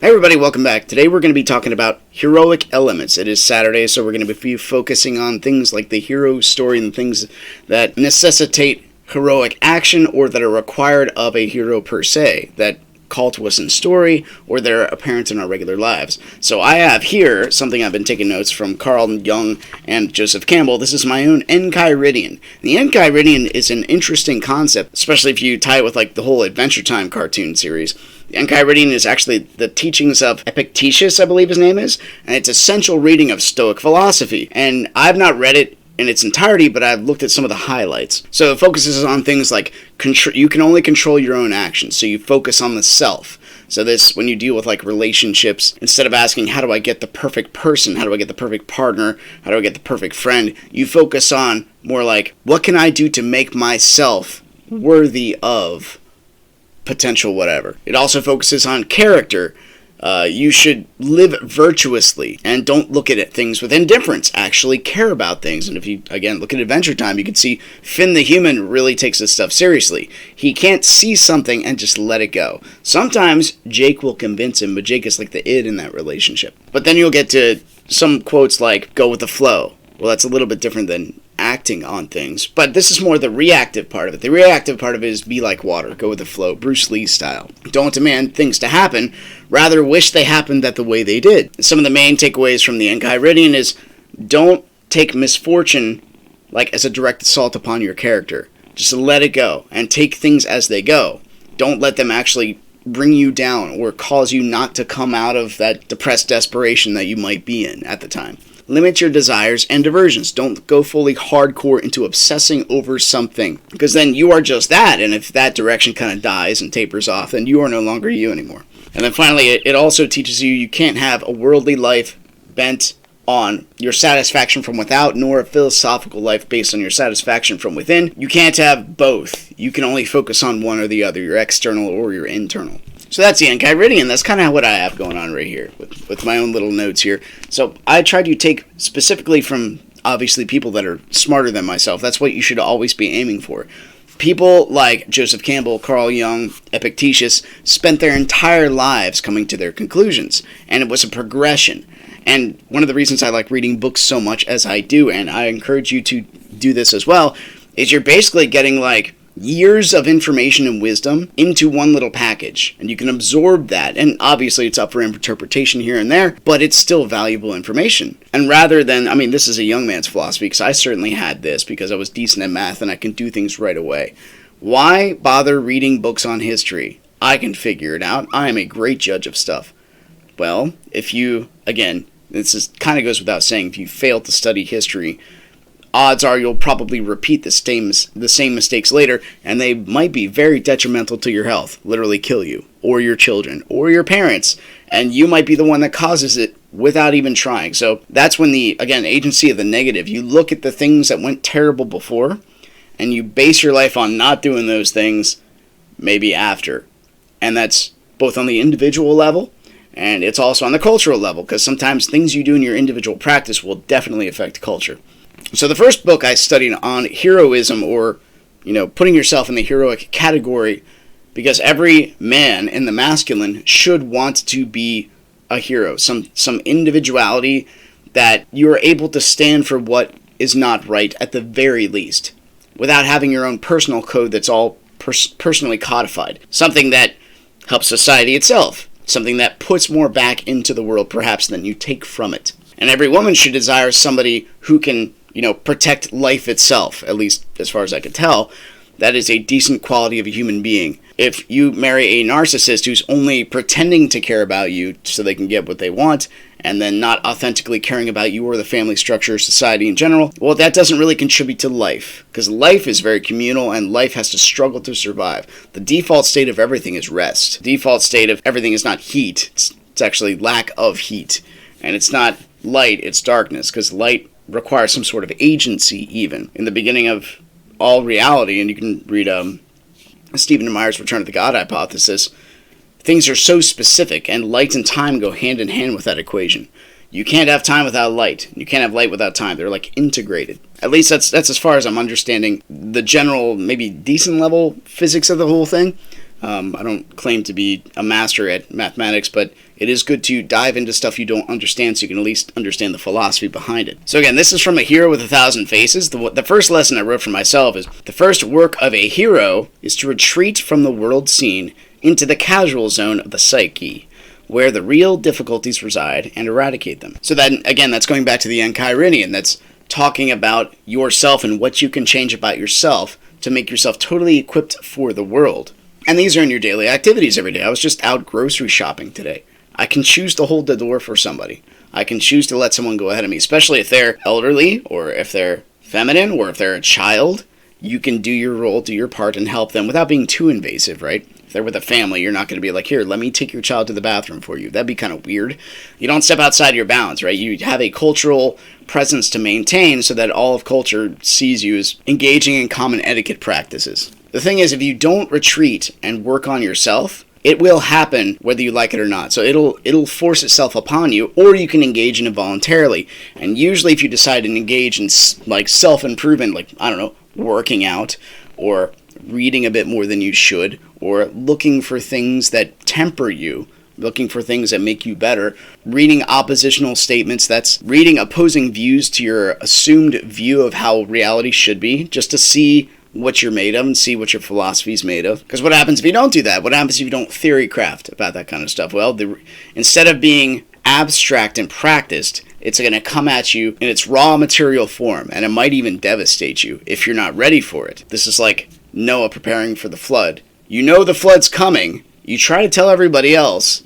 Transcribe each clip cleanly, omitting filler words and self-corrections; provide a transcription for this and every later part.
Hey everybody, welcome back. Today we're going to be talking about heroic elements. It is Saturday, so we're going to be focusing on things like the hero story and things that necessitate heroic action or that are required of a hero per se, that call to us in story or that are apparent in our regular lives. So I have here something I've been taking notes from Carl Jung and Joseph Campbell. This is my own Enchiridion. The Enchiridion is an interesting concept, especially if you tie it with like the whole Adventure Time cartoon series. The Enchiridion is actually the teachings of Epictetus, I believe his name is, and it's essential reading of Stoic philosophy. And I've not read it in its entirety, but I've looked at some of the highlights. So it focuses on things like you can only control your own actions, so you focus on the self. So this, when you deal with like relationships, instead of asking, how do I get the perfect person? How do I get the perfect partner? How do I get the perfect friend? You focus on more like, what can I do to make myself worthy of potential whatever. It also focuses on character. You should live virtuously and don't look at things with indifference. Actually care about things. And if you, again, look at Adventure Time, you can see Finn the human really takes this stuff seriously. He can't see something and just let it go. Sometimes Jake will convince him, but Jake is like the id in that relationship. But then you'll get to some quotes like, go with the flow. Well, that's a little bit different than acting on things, but this is more the reactive part of it. The reactive part of it is be like water, go with the flow, Bruce Lee style. Don't demand things to happen, rather wish they happened that the way they did. Some of the main takeaways from the Enchiridion is don't take misfortune like as a direct assault upon your character. Just let it go and take things as they go. Don't let them actually bring you down or cause you not to come out of that depressed desperation that you might be in at the time. Limit your desires and diversions. Don't go fully hardcore into obsessing over something, because then you are just that, and if that direction kind of dies and tapers off, then you are no longer you anymore. And then finally, it also teaches you can't have a worldly life bent on your satisfaction from without, nor a philosophical life based on your satisfaction from within. You can't have both. You can only focus on one or the other, your external or your internal. So that's the Enchiridion. That's kind of what I have going on right here with my own little notes here. So I try to take specifically from, obviously, people that are smarter than myself. That's what you should always be aiming for. People like Joseph Campbell, Carl Jung, Epictetus spent their entire lives coming to their conclusions, and it was a progression. And one of the reasons I like reading books so much as I do, and I encourage you to do this as well, is you're basically getting like years of information and wisdom into one little package, and you can absorb that, and obviously it's up for interpretation here and there, but it's still valuable information. And rather than, this is a young man's philosophy, because I certainly had this because I was decent at math and I can do things right away. Why bother reading books on history? I can figure it out. I am a great judge of stuff. Well, if you, again, this is kind of goes without saying, if you fail to study history, odds are you'll probably repeat the same mistakes later, and they might be very detrimental to your health, literally kill you, or your children, or your parents, and you might be the one that causes it without even trying. So that's when the, again, agency of the negative, you look at the things that went terrible before, and you base your life on not doing those things maybe after. And that's both on the individual level, and it's also on the cultural level, because sometimes things you do in your individual practice will definitely affect culture. So the first book I studied on heroism, or, putting yourself in the heroic category, because every man in the masculine should want to be a hero, some individuality that you are able to stand for what is not right at the very least, without having your own personal code that's all personally codified. Something that helps society itself, something that puts more back into the world perhaps than you take from it. And every woman should desire somebody who can protect life itself, at least as far as I can tell. That is a decent quality of a human being. If you marry a narcissist who's only pretending to care about you so they can get what they want, and then not authentically caring about you or the family structure, society in general, well, that doesn't really contribute to life, because life is very communal and life has to struggle to survive. The default state of everything is rest. The default state of everything is not heat. It's actually lack of heat. And it's not light, it's darkness, because light requires some sort of agency even. In the beginning of all reality, and you can read Stephen Meyer's Return of the God hypothesis, things are so specific, and light and time go hand in hand with that equation. You can't have time without light. You can't have light without time. They're like integrated. At least that's as far as I'm understanding the general, maybe decent level physics of the whole thing. I don't claim to be a master at mathematics, but it is good to dive into stuff you don't understand so you can at least understand the philosophy behind it. So again, this is from A Hero with a Thousand Faces. The first lesson I wrote for myself is the first work of a hero is to retreat from the world scene into the casual zone of the psyche, where the real difficulties reside, and eradicate them. So then, again, that's going back to the Enchiridion. That's talking about yourself and what you can change about yourself to make yourself totally equipped for the world. And these are in your daily activities every day. I was just out grocery shopping today. I can choose to hold the door for somebody. I can choose to let someone go ahead of me, especially if they're elderly, or if they're feminine, or if they're a child. You can do your role, do your part, and help them without being too invasive, right? If they're with a family, you're not going to be like, here, let me take your child to the bathroom for you. That'd be kind of weird. You don't step outside your bounds, right? You have a cultural presence to maintain so that all of culture sees you as engaging in common etiquette practices. The thing is, if you don't retreat and work on yourself, it will happen whether you like it or not. So it'll force itself upon you, or you can engage in it voluntarily. And usually if you decide to engage in like self-improvement, like, I don't know, working out, or reading a bit more than you should, or looking for things that temper you, looking for things that make you better, reading oppositional statements, that's reading opposing views to your assumed view of how reality should be, just to see what you're made of and see what your philosophy is made of. Because what happens if you don't do that? What happens if you don't theory craft about that kind of stuff? Well, instead of being abstract and practiced, it's going to come at you in its raw material form, and it might even devastate you if you're not ready for it. This is like Noah preparing for the flood. You know the flood's coming. You try to tell everybody else.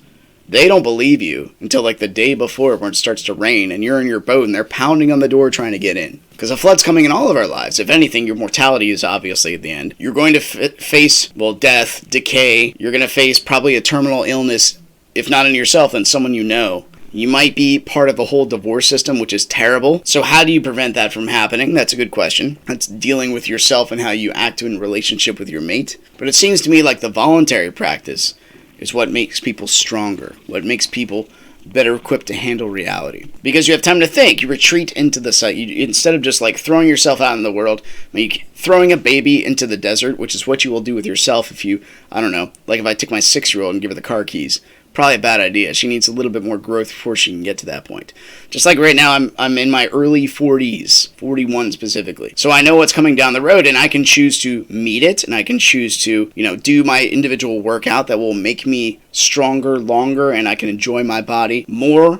They don't believe you until like the day before when it starts to rain and you're in your boat and they're pounding on the door trying to get in. Because a flood's coming in all of our lives. If anything, your mortality is obviously at the end. You're going to face, death, decay. You're going to face probably a terminal illness, if not in yourself, then someone you know. You might be part of the whole divorce system, which is terrible. So how do you prevent that from happening? That's a good question. That's dealing with yourself and how you act in relationship with your mate. But it seems to me like the voluntary practice is what makes people stronger, what makes people better equipped to handle reality. Because you have time to think. You retreat into the site. Instead of just like throwing yourself out in the world, like throwing a baby into the desert, which is what you will do with yourself if you, I don't know, like if I took my 6-year-old and give her the car keys. Probably a bad idea. She needs a little bit more growth before she can get to that point. Just like right now, I'm in my early 40s, 41 specifically. So I know what's coming down the road, and I can choose to meet it, and I can choose to, do my individual workout that will make me stronger, longer, and I can enjoy my body more,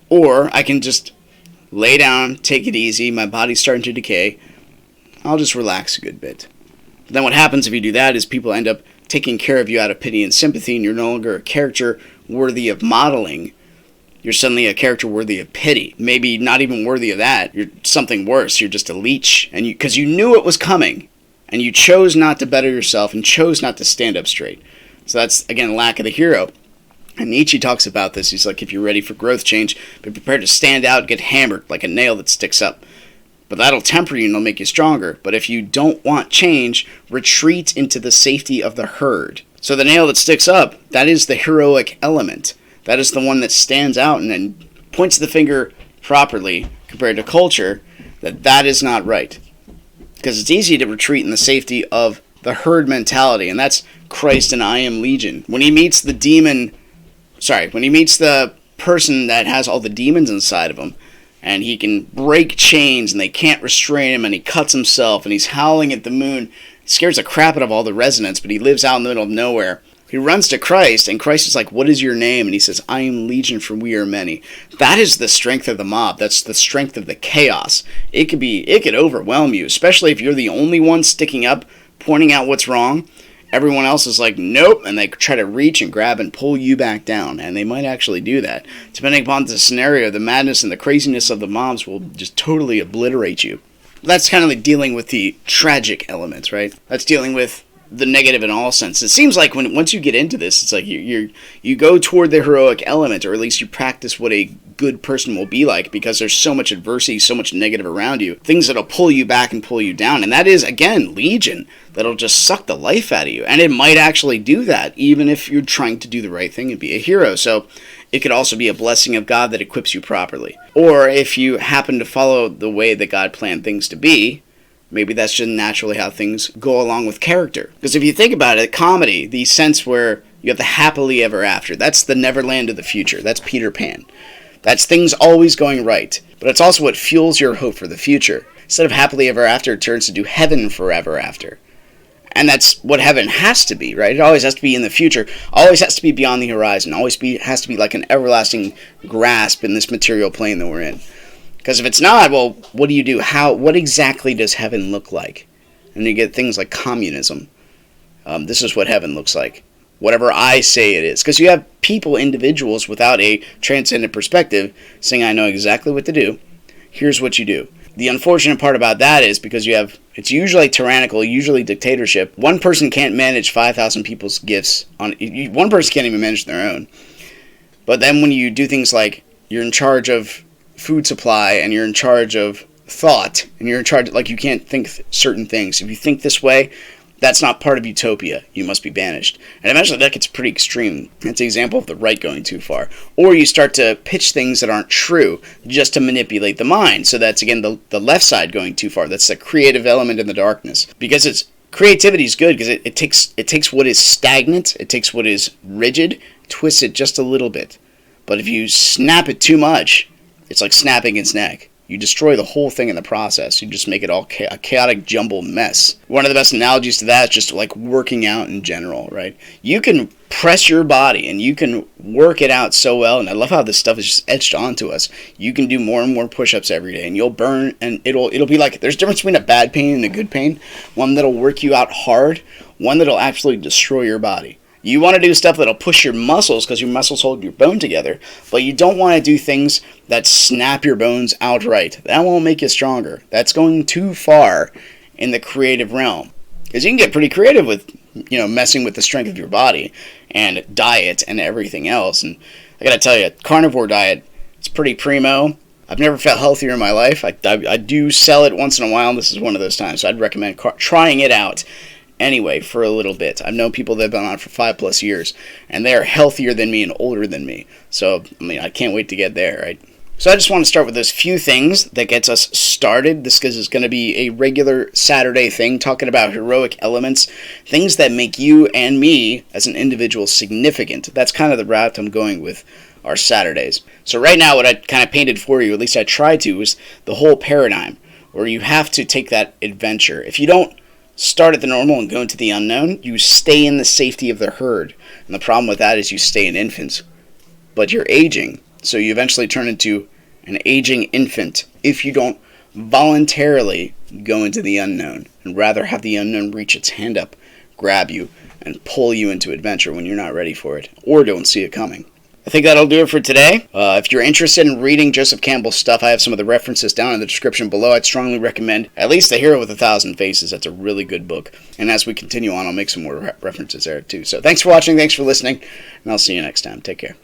or I can just lay down, take it easy, my body's starting to decay, I'll just relax a good bit. But then what happens if you do that is people end up taking care of you out of pity and sympathy, and you're no longer a character worthy of modeling. You're suddenly a character worthy of pity. Maybe not even worthy of that. You're something worse. You're just a leech, and because you knew it was coming, and you chose not to better yourself and chose not to stand up straight. So that's, again, lack of the hero. And Nietzsche talks about this. He's like, if you're ready for growth change, be prepared to stand out and get hammered like a nail that sticks up. But that'll temper you and it'll make you stronger. But if you don't want change, retreat into the safety of the herd. So the nail that sticks up, that is the heroic element. That is the one that stands out and then points the finger properly compared to culture, that is not right. Because it's easy to retreat in the safety of the herd mentality, and that's Christ and I am Legion. When he meets the person that has all the demons inside of him, and he can break chains and they can't restrain him, and he cuts himself and he's howling at the moon. He scares the crap out of all the residents, but he lives out in the middle of nowhere. He runs to Christ, and Christ is like, what is your name? And he says, I am Legion, for we are many. That is the strength of the mob. That's the strength of the chaos. It could overwhelm you, especially if you're the only one sticking up, pointing out what's wrong. Everyone else is like, nope, and they try to reach and grab and pull you back down, and they might actually do that. Depending upon the scenario, the madness and the craziness of the mobs will just totally obliterate you. That's kind of like dealing with the tragic elements, right? That's dealing with the negative in all sense. It seems like once you get into this, it's like you go toward the heroic element, or at least you practice what a good person will be like, because there's so much adversity, so much negative around you, things that'll pull you back and pull you down, and that is, again, Legion. That'll just suck the life out of you, and it might actually do that, even if you're trying to do the right thing and be a hero. So it could also be a blessing of God that equips you properly. Or if you happen to follow the way that God planned things to be, Maybe that's just naturally how things go along with character. Because if you think about it, comedy, the sense where you have the happily ever after, that's the Neverland of the future. That's Peter Pan. That's things always going right. But it's also what fuels your hope for the future. Instead of happily ever after, it turns into heaven forever after. And that's what heaven has to be, right? It always has to be in the future. Always has to be beyond the horizon. Has to be like an everlasting grasp in this material plane that we're in. Because if it's not, well, what do you do? What exactly does heaven look like? And you get things like communism. This is what heaven looks like. Whatever I say it is. Because you have people, individuals, without a transcendent perspective saying, I know exactly what to do. Here's what you do. The unfortunate part about that is because it's usually tyrannical, usually dictatorship. One person can't manage 5,000 people's gifts. One person can't even manage their own. But then when you do things like you're in charge of food supply and you're in charge of thought and you're in charge, like you can't think certain things. If you think this way, that's not part of utopia. You must be banished. And eventually that gets pretty extreme. That's an example of the right going too far. Or you start to pitch things that aren't true just to manipulate the mind. So that's, again, the left side going too far. That's the creative element in the darkness. Because creativity is good because it takes what is stagnant, it takes what is rigid, twists it just a little bit. But if you snap it too much, it's like snapping its neck. You destroy the whole thing in the process. You just make it all a chaotic, jumbled mess. One of the best analogies to that is just like working out in general, right? You can press your body and you can work it out so well. And I love how this stuff is just etched onto us. You can do more and more push-ups every day and you'll burn, and it'll be like, there's a difference between a bad pain and a good pain. One that'll work you out hard, one that'll absolutely destroy your body. You want to do stuff that'll push your muscles because your muscles hold your bone together, but you don't want to do things that snap your bones outright. That won't make you stronger. That's going too far in the creative realm. Because you can get pretty creative with, messing with the strength of your body and diet and everything else. And I gotta tell you, carnivore diet, it's pretty primo. I've never felt healthier in my life. I do sell it once in a while, and this is one of those times. So I'd recommend trying it out. Anyway, for a little bit. I've known people that have been on it for 5+ years, and they are healthier than me and older than me. So, I can't wait to get there, right? So I just want to start with those few things that gets us started. This is going to be a regular Saturday thing, talking about heroic elements, things that make you and me as an individual significant. That's kind of the route I'm going with our Saturdays. So right now, what I kind of painted for you, at least I tried to, is the whole paradigm, where you have to take that adventure. If you don't start at the normal and go into the unknown, you stay in the safety of the herd. And the problem with that is you stay an infant. But you're aging, so you eventually turn into an aging infant if you don't voluntarily go into the unknown and rather have the unknown reach its hand up, grab you, and pull you into adventure when you're not ready for it, or don't see it coming. I think that'll do it for today. If you're interested in reading Joseph Campbell's stuff, I have some of the references down in the description below. I'd strongly recommend at least The Hero with 1,000 Faces. That's a really good book. And as we continue on, I'll make some more references there too. So thanks for watching, thanks for listening, and I'll see you next time. Take care.